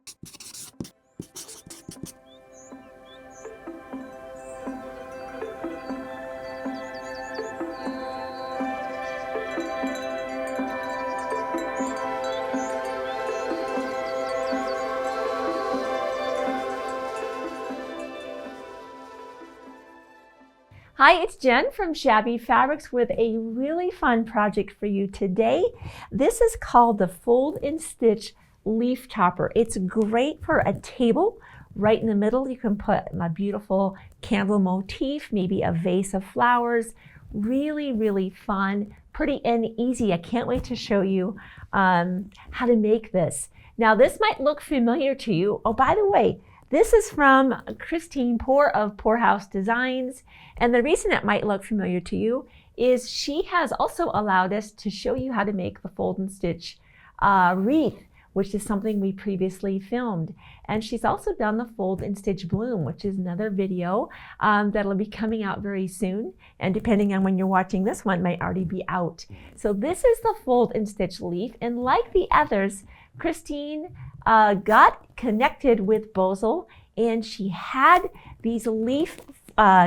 Hi, it's Jen from Shabby Fabrics with a really fun project for you today. This is called the Fold and Stitch Leaf Topper. It's great for a table. Right in the middle, you can put a beautiful candle motif, maybe a vase of flowers. Really, really fun, pretty and easy. I can't wait to show you how to make this. Now, this might look familiar to you. Oh, by the way, this is from Kristine Poor of Poorhouse Designs. And the reason it might look familiar to you is she has also allowed us to show you how to make the fold and stitch wreath, which is something we previously filmed. And she's also done the fold and stitch bloom, which is another video that'll be coming out very soon. And depending on when you're watching this one, might already be out. So this is the fold and stitch leaf. And like the others, Kristine got connected with Bozel, and she had these leaf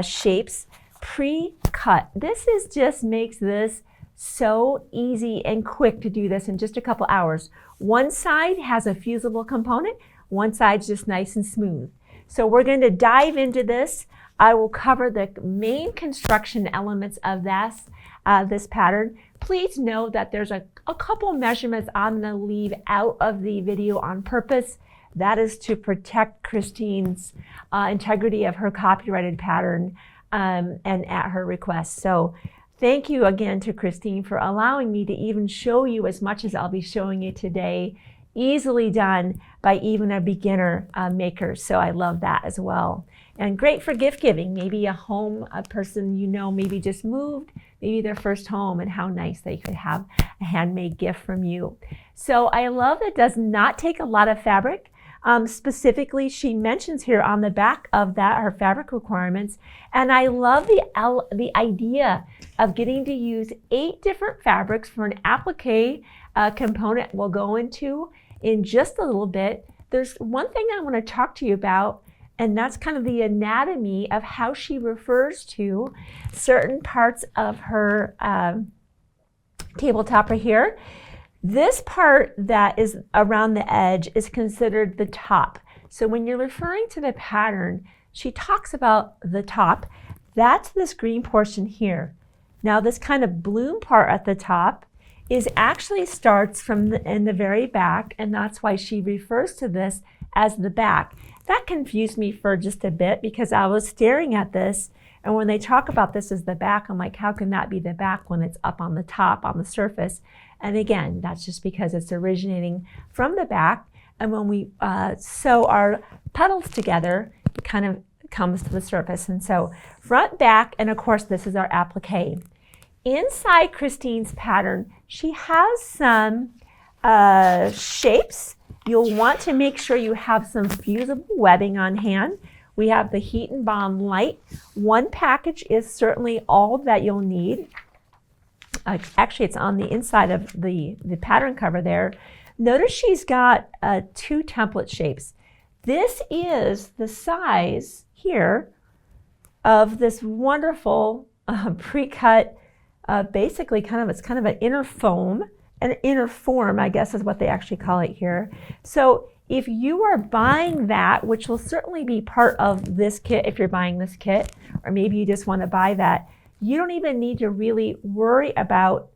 shapes pre-cut. This is just makes this so easy and quick to do this in just a couple hours. One side has a fusible component, one side's just nice and smooth. So we're going to dive into this. I will cover the main construction elements of this pattern. Please note that there's a couple measurements I'm going to leave out of the video on purpose. That is to protect Kristine's integrity of her copyrighted pattern and at her request. So thank you again to Kristine for allowing me to even show you as much as I'll be showing you today. Easily done by even a beginner maker. So I love that as well. And great for gift giving. Maybe a person you know maybe just moved, maybe their first home, and how nice they could have a handmade gift from you. So I love that it does not take a lot of fabric. Specifically, she mentions here on the back of that her fabric requirements, and I love the idea of getting to use 8 different fabrics for an applique component we'll go into in just a little bit. There's one thing I want to talk to you about, and that's kind of the anatomy of how she refers to certain parts of her tabletop right here. This part that is around the edge is considered the top. So when you're referring to the pattern, she talks about the top. That's this green portion here. Now this kind of bloom part at the top is actually starts from in the very back, and that's why she refers to this as the back. That confused me for just a bit because I was staring at this, and when they talk about this as the back, I'm like, how can that be the back when it's up on the top, on the surface? And again, that's just because it's originating from the back, and when we sew our petals together, it kind of comes to the surface. And so front, back, and of course this is our applique. Inside Kristine's pattern, she has some shapes. You'll want to make sure you have some fusible webbing on hand. We have the Heat and Bond Light. One package is certainly all that you'll need. Actually, it's on the inside of the pattern cover there. Notice she's got 2 template shapes. This is the size here of this wonderful pre-cut, basically it's kind of an inner foam, an inner form, I guess is what they actually call it here. So if you are buying that, which will certainly be part of this kit if you're buying this kit, or maybe you just want to buy that, you don't even need to really worry about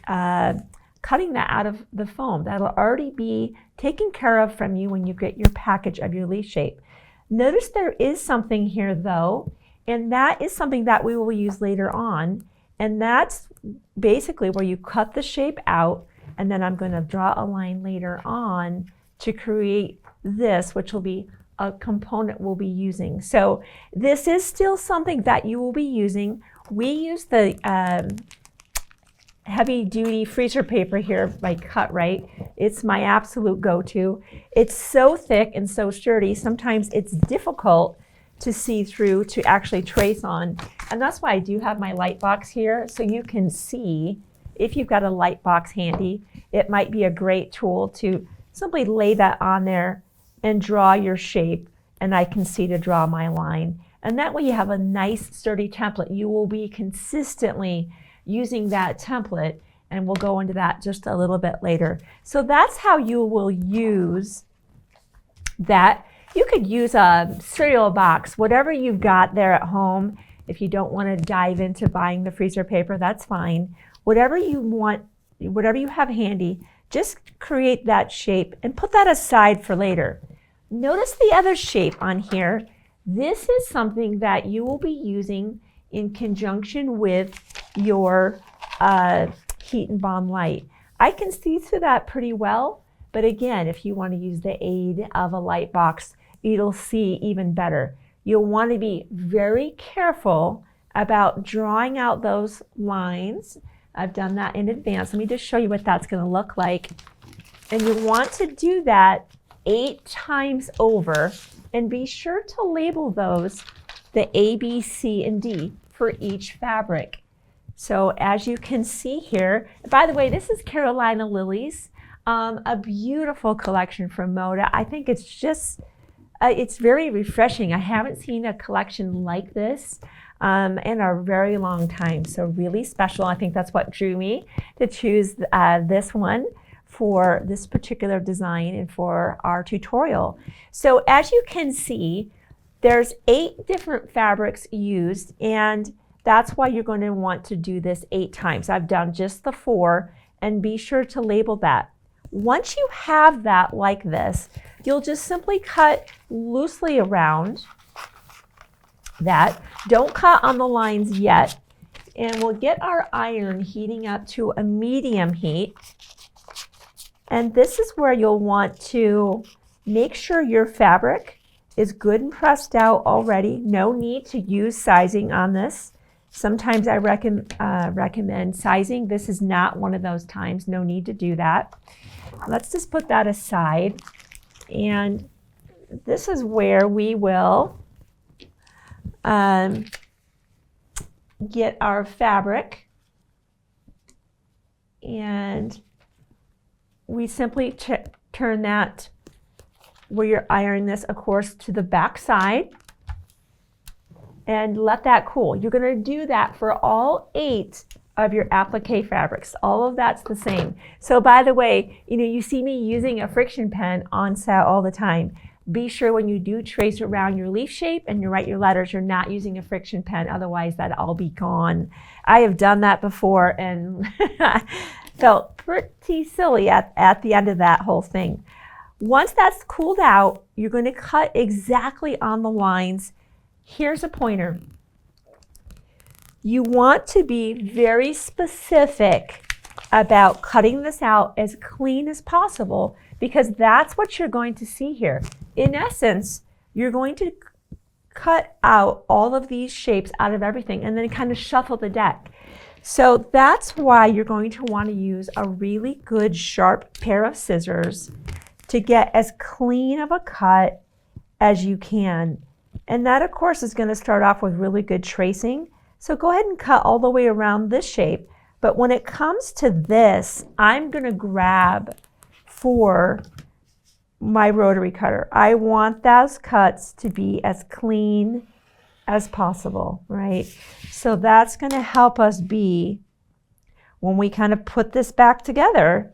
cutting that out of the foam. That'll already be taken care of from you when you get your package of your leaf shape. Notice there is something here though, and that is something that we will use later on. And that's basically where you cut the shape out, and then I'm going to draw a line later on to create this, which will be a component we'll be using. So this is still something that you will be using. We use the heavy duty freezer paper here by Cut Right. It's my absolute go-to. It's so thick and so sturdy, sometimes it's difficult to see through, to actually trace on. And that's why I do have my light box here, so you can see. If you've got a light box handy, it might be a great tool to simply lay that on there and draw your shape, and I can see to draw my line. And that way you have a nice sturdy template. You will be consistently using that template, and we'll go into that just a little bit later. So that's how you will use that. You could use a cereal box, whatever you've got there at home. If you don't want to dive into buying the freezer paper, that's fine. Whatever you want, whatever you have handy, just create that shape and put that aside for later. Notice the other shape on here. This is something that you will be using in conjunction with your heat and bond light. I can see through that pretty well, but again, if you want to use the aid of a light box, it'll see even better. You'll want to be very careful about drawing out those lines. I've done that in advance. Let me just show you what that's going to look like. And you want to do that 8 times over, and be sure to label those the A, B, C, and D for each fabric. So as you can see here, by the way, this is Carolina Lilies, a beautiful collection from Moda. I think it's just, it's very refreshing. I haven't seen a collection like this in a very long time. So really special. I think that's what drew me to choose this one for this particular design and for our tutorial. So as you can see, there's 8 different fabrics used, and that's why you're going to want to do this 8 times. I've done just the 4, and be sure to label that. Once you have that like this, you'll just simply cut loosely around that. Don't cut on the lines yet, and we'll get our iron heating up to a medium heat. And this is where you'll want to make sure your fabric is good and pressed out already. No need to use sizing on this. Sometimes I recommend sizing. This is not one of those times. No need to do that. Let's just put that aside. And this is where we will get our fabric, and we simply turn that where you're ironing this, of course, to the back side, and let that cool. You're going to do that for all 8 of your applique fabrics. All of that's the same. So by the way, you see me using a friction pen on set all the time. Be sure when you do trace around your leaf shape and you write your letters, you're not using a friction pen, otherwise that'll all be gone. I have done that before and felt pretty silly at the end of that whole thing. Once that's cooled out, you're going to cut exactly on the lines. Here's a pointer. You want to be very specific about cutting this out as clean as possible, because that's what you're going to see here. In essence, you're going to cut out all of these shapes out of everything and then kind of shuffle the deck. So that's why you're going to want to use a really good sharp pair of scissors to get as clean of a cut as you can. And that, of course, is going to start off with really good tracing. So go ahead and cut all the way around this shape. But when it comes to this, I'm going to grab for my rotary cutter. I want those cuts to be as clean as possible, right? So that's going to help us be, when we kind of put this back together,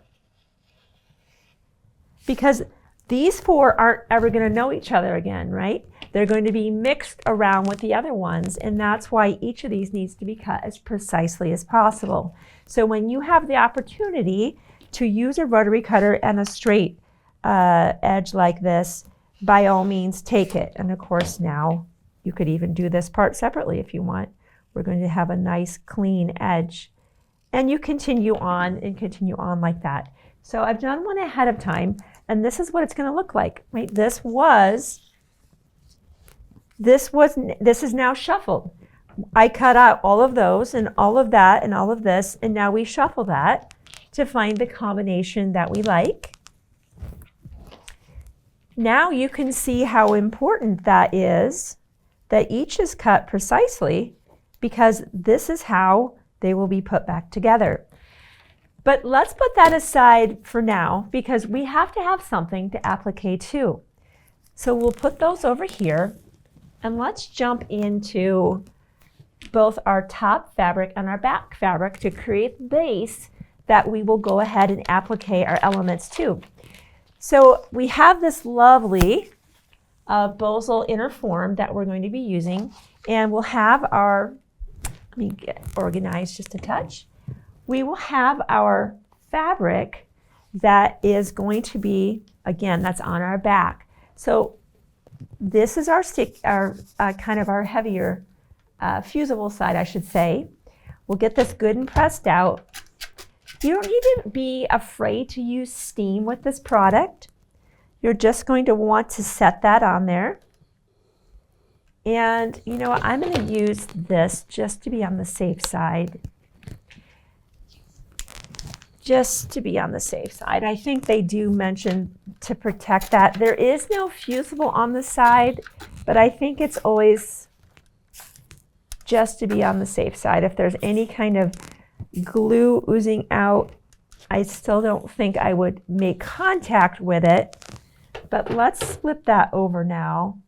because these 4 aren't ever going to know each other again, right? They're going to be mixed around with the other ones, and that's why each of these needs to be cut as precisely as possible. So when you have the opportunity to use a rotary cutter and a straight edge like this, by all means take it. And of course now you could even do this part separately if you want. We're going to have a nice clean edge, and you continue on and continue on like that. So I've done one ahead of time, and this is what it's going to look like, right? This is now shuffled. I cut out all of those and all of that and all of this, and now we shuffle that to find the combination that we like. Now you can see how important that is, that each is cut precisely, because this is how they will be put back together. But let's put that aside for now, because we have to have something to applique to. So we'll put those over here, and let's jump into both our top fabric and our back fabric to create the base that we will go ahead and applique our elements to. So we have this lovely bosal inner form that we're going to be using, and we'll have our, let me get organized just a touch. We will have our fabric that is going to be, again, that's on our back. So this is our stick, our kind of our heavier fusible side, I should say. We'll get this good and pressed out. You don't need to be afraid to use steam with this product. You're just going to want to set that on there. And you know what, I'm going to use this just to be on the safe side. Just to be on the safe side. I think they do mention to protect that. There is no fusible on the side, but I think it's always just to be on the safe side. If there's any kind of glue oozing out, I still don't think I would make contact with it. But let's flip that over now.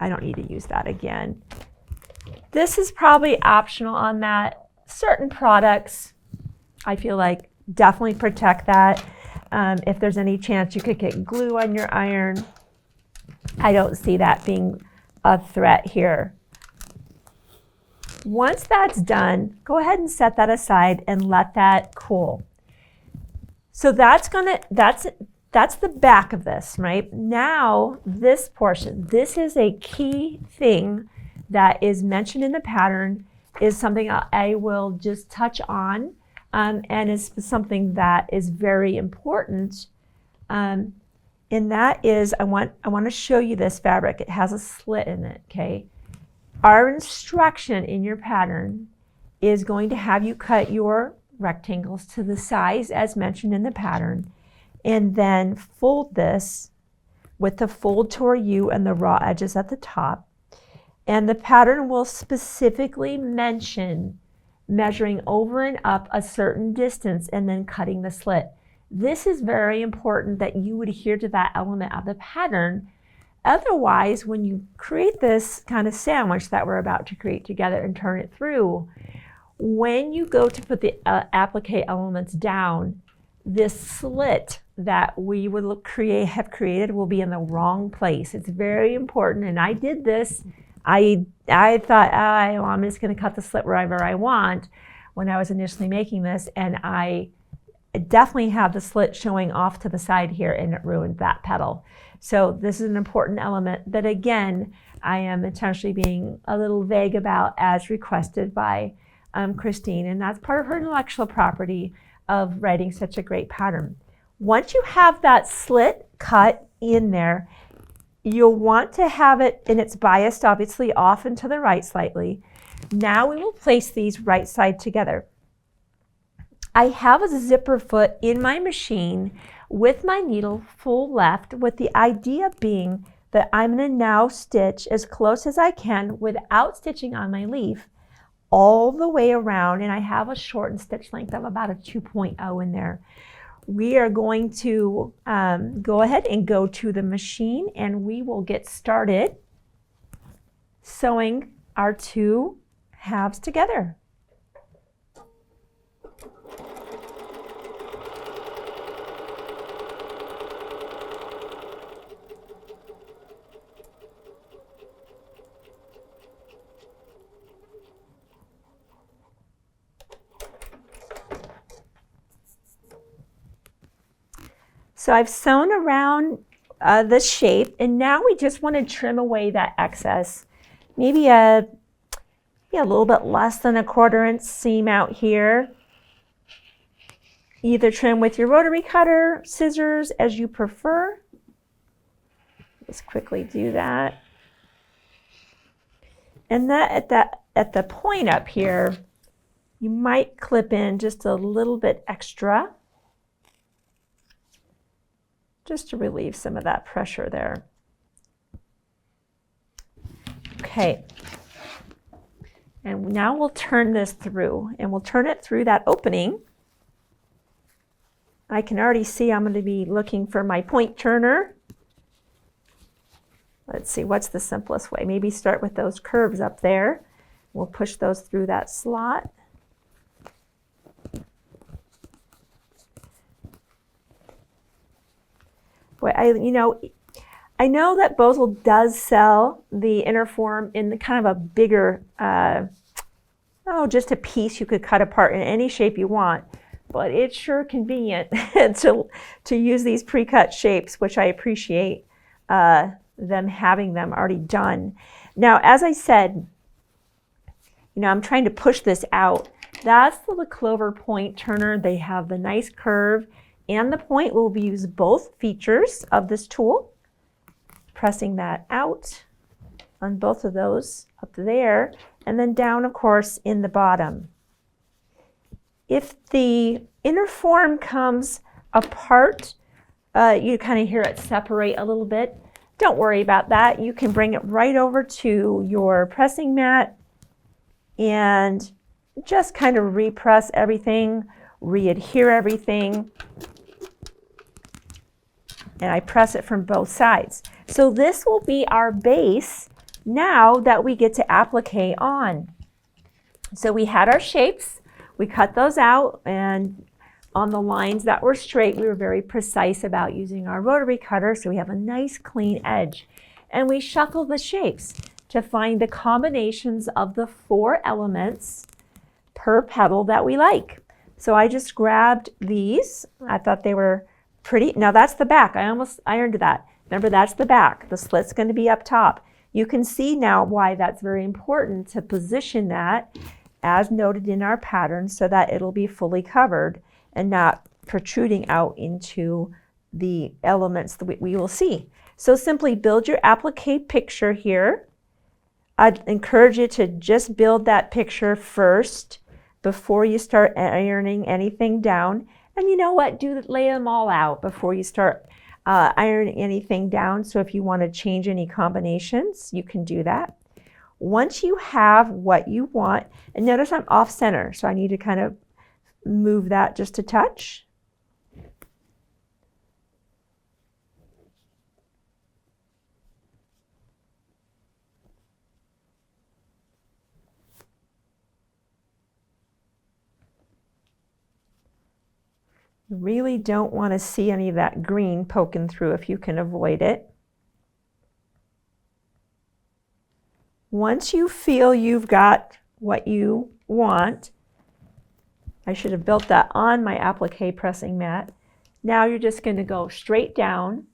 I don't need to use that again. This is probably optional on that. Certain products, I feel like, definitely protect that. If there's any chance you could get glue on your iron, I don't see that being a threat here. Once that's done, go ahead and set that aside and let that cool. So that's the back of this, right? Now this portion, this is a key thing that is mentioned in the pattern, is something I will just touch on, and is something that is very important. And that is, I want to show you this fabric. It has a slit in it, okay? Our instruction in your pattern is going to have you cut your rectangles to the size as mentioned in the pattern, and then fold this with the fold toward you and the raw edges at the top. And the pattern will specifically mention measuring over and up a certain distance and then cutting the slit. This is very important that you adhere to that element of the pattern. Otherwise, when you create this kind of sandwich that we're about to create together and turn it through, when you go to put the applique elements down, this slit that we would have created will be in the wrong place. It's very important, and I did this. I thought, well, I'm just going to cut the slit wherever I want when I was initially making this, and I definitely have the slit showing off to the side here, and it ruined that petal. So this is an important element that, again, I am intentionally being a little vague about as requested by Kristine, and that's part of her intellectual property of writing such a great pattern. Once you have that slit cut in there, you'll want to have it, and it's biased obviously off and to the right slightly. Now we will place these right side together. I have a zipper foot in my machine with my needle full left, with the idea being that I'm going to now stitch as close as I can without stitching on my leaf all the way around, and I have a shortened stitch length of about a 2.0 in there. We are going to go ahead and go to the machine, and we will get started sewing our two halves together. So I've sewn around the shape, and now we just want to trim away that excess. Maybe a little bit less than a 1/4 inch seam out here. Either trim with your rotary cutter, scissors, as you prefer. Let's quickly do that. And that at the point up here, you might clip in just a little bit extra, just to relieve some of that pressure there. Okay. And now we'll turn this through, and we'll turn it through that opening. I can already see I'm going to be looking for my point turner. let's see, what's the simplest way? Maybe start with those curves up there. We'll push those through that slot. Boy, I know that Boswell does sell the inner form in the kind of a bigger, just a piece you could cut apart in any shape you want. But it's sure convenient to use these pre-cut shapes, which I appreciate them having them already done. Now, as I said, I'm trying to push this out. That's the clover point turner. They have the nice curve and the point. We'll use both features of this tool. Pressing that out on both of those up there, and then down, of course, in the bottom. If the inner form comes apart, you kind of hear it separate a little bit. Don't worry about that. You can bring it right over to your pressing mat and just kind of repress everything, re-adhere everything. And I press it from both sides. So this will be our base now that we get to applique on. So we had our shapes, we cut those out, and on the lines that were straight, we were very precise about using our rotary cutter, so we have a nice clean edge. And we shuffle the shapes to find the combinations of the 4 elements per petal that we like. So I just grabbed these. I thought they were pretty. Now that's the back. I almost ironed that. Remember, that's the back. The slit's going to be up top. You can see now why that's very important to position that as noted in our pattern so that it'll be fully covered and not protruding out into the elements that we will see. So simply build your applique picture here. I'd encourage you to just build that picture first before you start ironing anything down. And you know what? Lay them all out before you start ironing anything down. So if you want to change any combinations, you can do that. Once you have what you want, and notice I'm off center, so I need to kind of move that just a touch. You really don't want to see any of that green poking through if you can avoid it. Once you feel you've got what you want, I should have built that on my applique pressing mat. Now you're just going to go straight down,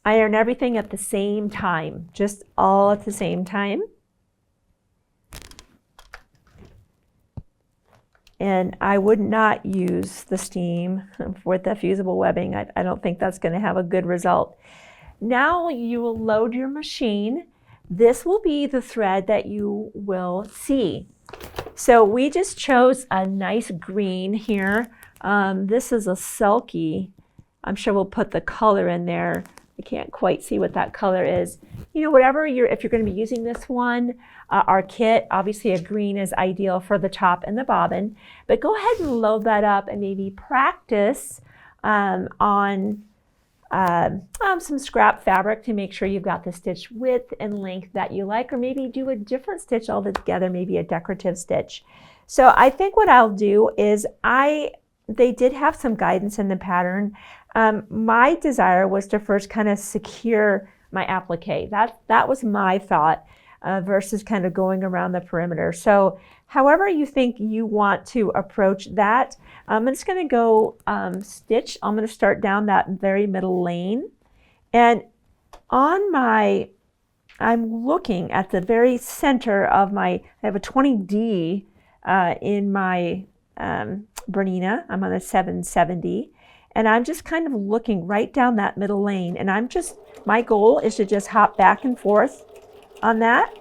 iron everything at the same time, just all at the same time. And I would not use the steam with the fusible webbing. I don't think that's going to have a good result. Now you will load your machine. This will be the thread that you will see. So we just chose a nice green here. This is a silky. I'm sure we'll put the color in there. I can't quite see what that color is. Whatever if you're going to be using this one, our kit, obviously a green is ideal for the top and the bobbin, but go ahead and load that up and maybe practice on some scrap fabric to make sure you've got the stitch width and length that you like, or maybe do a different stitch altogether, maybe a decorative stitch. So I think what I'll do is they did have some guidance in the pattern. My desire was to first kind of secure my applique. That was my thought versus kind of going around the perimeter. So however you think you want to approach that, I'm just going to go stitch. I'm going to start down that very middle lane. And I'm looking at the very center of I have a 20D in my BERNINA. I'm on a 770. And I'm just kind of looking right down that middle lane. And my goal is to just hop back and forth on that.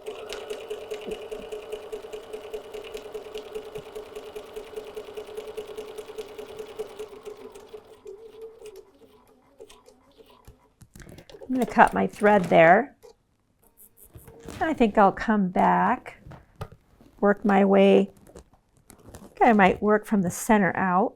I'm going to cut my thread there. I think I'll come back, work my way. I think I might work from the center out.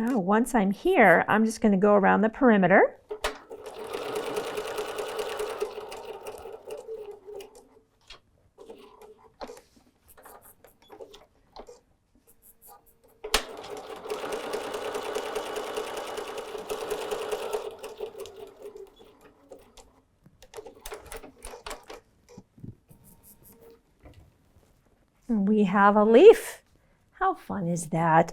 Now, once I'm here, I'm just going to go around the perimeter. We have a leaf. How fun is that?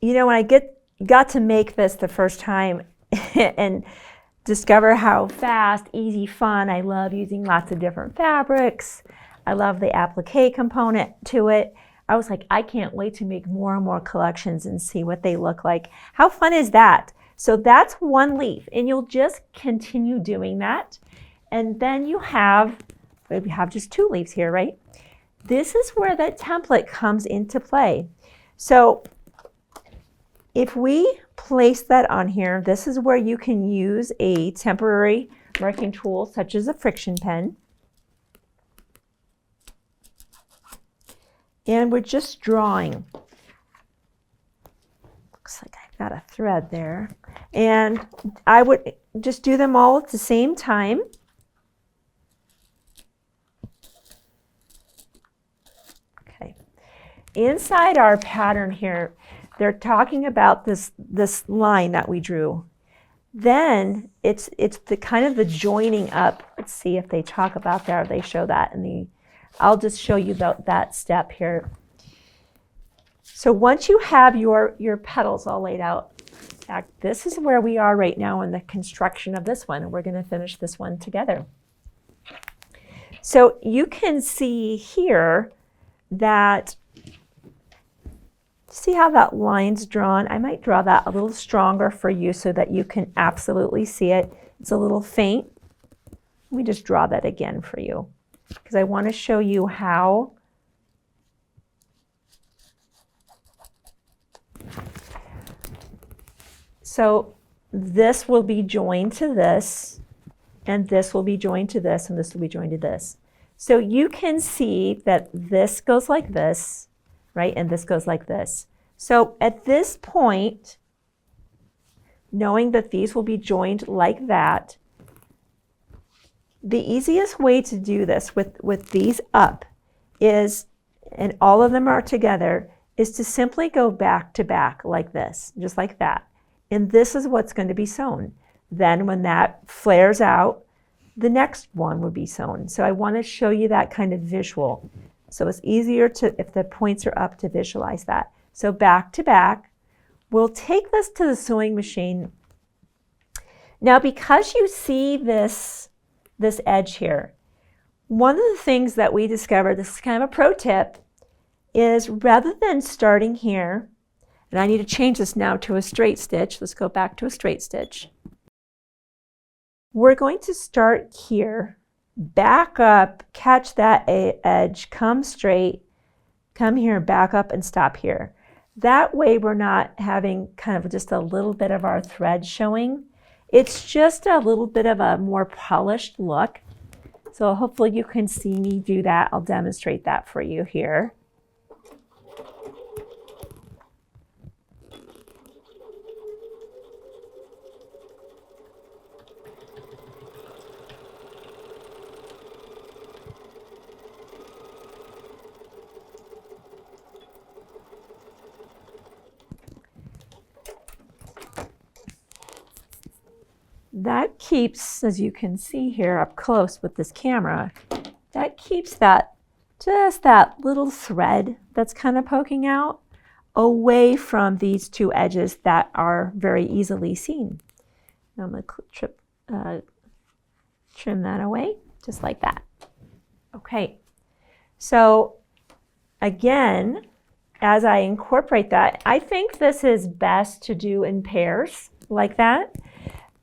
You know, when I got to make this the first time and discover how fast, easy, fun, I love using lots of different fabrics. I love the applique component to it. I was like, I can't wait to make more and more collections and see what they look like. How fun is that? So that's one leaf, and you'll just continue doing that. And then we have just two leaves here, right? This is where that template comes into play. So if we place that on here, this is where you can use a temporary marking tool such as a friction pen. And we're just drawing. Looks like I've got a thread there. And I would just do them all at the same time. Inside our pattern here, they're talking about this line that we drew. Then it's the kind of the joining up. Let's see if they talk about that or they show that in the. I'll just show you that step here. So once you have your petals all laid out, in fact, this is where we are right now in the construction of this one, and we're going to finish this one together. So you can see here that. See how that line's drawn? I might draw that a little stronger for you so that you can absolutely see it. It's a little faint. Let me just draw that again for you because I want to show you how. So this will be joined to this, and this will be joined to this, and this will be joined to this. So you can see that this goes like this, right? And this goes like this. So at this point, knowing that these will be joined like that, the easiest way to do this with these up is, and all of them are together, is to simply go back to back like this, just like that. And this is what's going to be sewn. Then when that flares out, the next one would be sewn. So I want to show you that kind of visual. So it's easier to, if the points are up, to visualize that. So back to back, we'll take this to the sewing machine. Now, because you see this edge here, one of the things that we discovered, this is kind of a pro tip, is rather than starting here, and I need to change this now to a straight stitch. Let's go back to a straight stitch. We're going to start here, back up, catch that edge, come straight, come here, back up, and stop here. That way we're not having kind of just a little bit of our thread showing. It's just a little bit of a more polished look. So hopefully you can see me do that. I'll demonstrate that for you here. That keeps, as you can see here up close with this camera, that keeps that, just that little thread that's kind of poking out away from these two edges that are very easily seen. Now I'm going to trim that away, just like that. Okay, so again, as I incorporate that, I think this is best to do in pairs like that.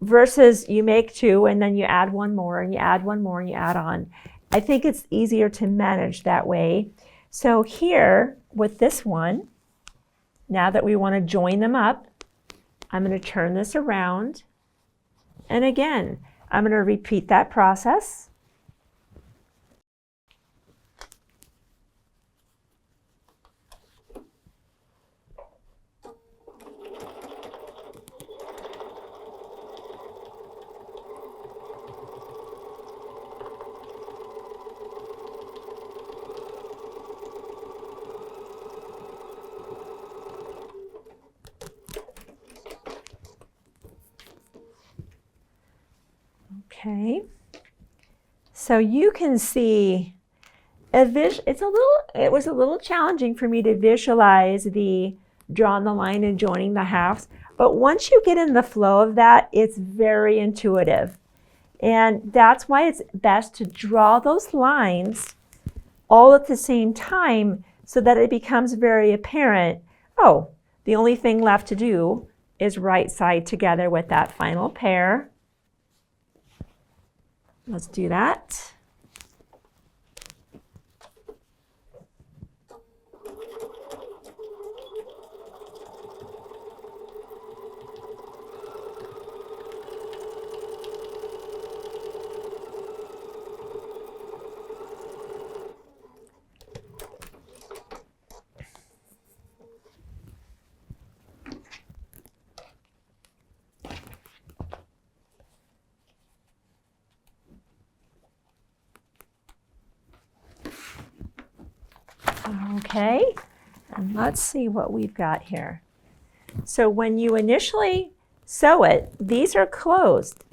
Versus you make two and then you add one more and you add one more and you add on. I think it's easier to manage that way. So here with this one, now that we want to join them up, I'm going to turn this around. And again, I'm going to repeat that process. Okay. So you can see it was a little challenging for me to visualize the drawing the line and joining the halves, but once you get in the flow of that, it's very intuitive. And that's why it's best to draw those lines all at the same time so that it becomes very apparent. Oh, the only thing left to do is right side together with that final pair. Let's do that. Okay, and let's see what we've got here. So when you initially sew it, these are closed.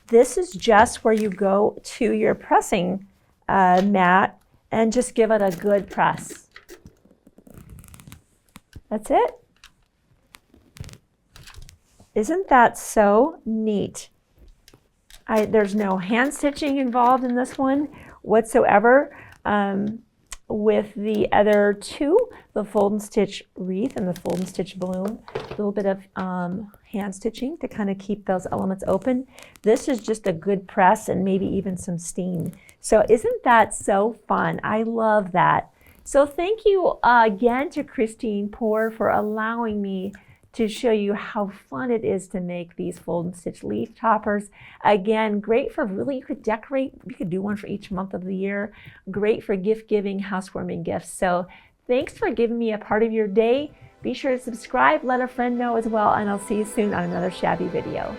This is just where you go to your pressing mat and just give it a good press. That's it. Isn't that so neat? There's no hand stitching involved in this one whatsoever. With the other two, the fold and stitch wreath and the fold and stitch balloon, a little bit of hand stitching to kind of keep those elements open. This is just a good press and maybe even some steam. So isn't that so fun? I love that. So thank you again to Kristine Poor for allowing me to show you how fun it is to make these fold and stitch leaf toppers. Again, great for really, you could decorate, you could do one for each month of the year. Great for gift giving, housewarming gifts. So thanks for giving me a part of your day. Be sure to subscribe, let a friend know as well, and I'll see you soon on another Shabby video.